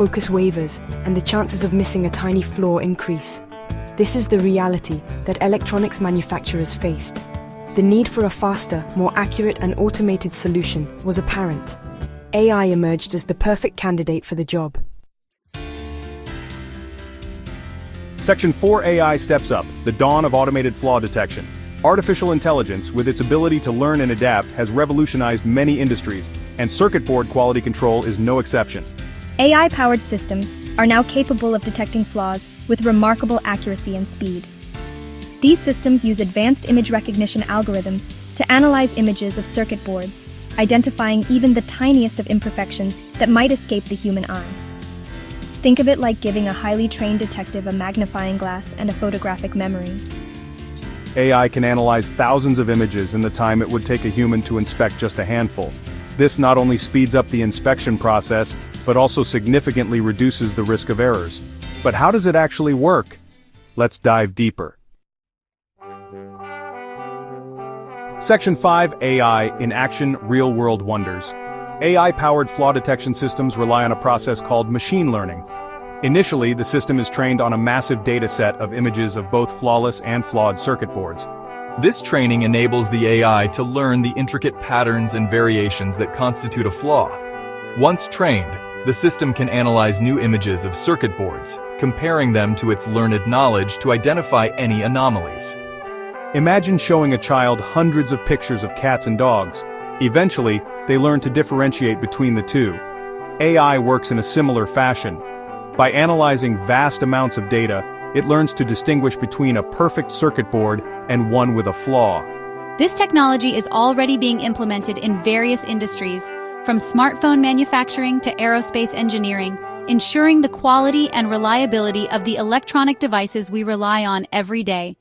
focus wavers, and the chances of missing a tiny flaw increase. This is the reality that electronics manufacturers faced. The need for a faster, more accurate and automated solution was apparent. AI emerged as the perfect candidate for the job. Section 4 AI steps up, the dawn of automated flaw detection. Artificial intelligence, with its ability to learn and adapt, has revolutionized many industries, and circuit board quality control is no exception. AI-powered systems are now capable of detecting flaws with remarkable accuracy and speed. These systems use advanced image recognition algorithms to analyze images of circuit boards, identifying even the tiniest of imperfections that might escape the human eye. Think of it like giving a highly trained detective a magnifying glass and a photographic memory. AI can analyze thousands of images in the time it would take a human to inspect just a handful. This not only speeds up the inspection process, but also significantly reduces the risk of errors. But how does it actually work? Let's dive deeper. Section 5 AI in Action Real-World Wonders. AI-powered flaw detection systems rely on a process called machine learning. Initially, the system is trained on a massive data set of images of both flawless and flawed circuit boards. This training enables the AI to learn the intricate patterns and variations that constitute a flaw. Once trained, the system can analyze new images of circuit boards, comparing them to its learned knowledge to identify any anomalies. Imagine showing a child hundreds of pictures of cats and dogs. Eventually, they learn to differentiate between the two. AI works in a similar fashion. By analyzing vast amounts of data, it learns to distinguish between a perfect circuit board and one with a flaw. This technology is already being implemented in various industries, from smartphone manufacturing to aerospace engineering, ensuring the quality and reliability of the electronic devices we rely on every day.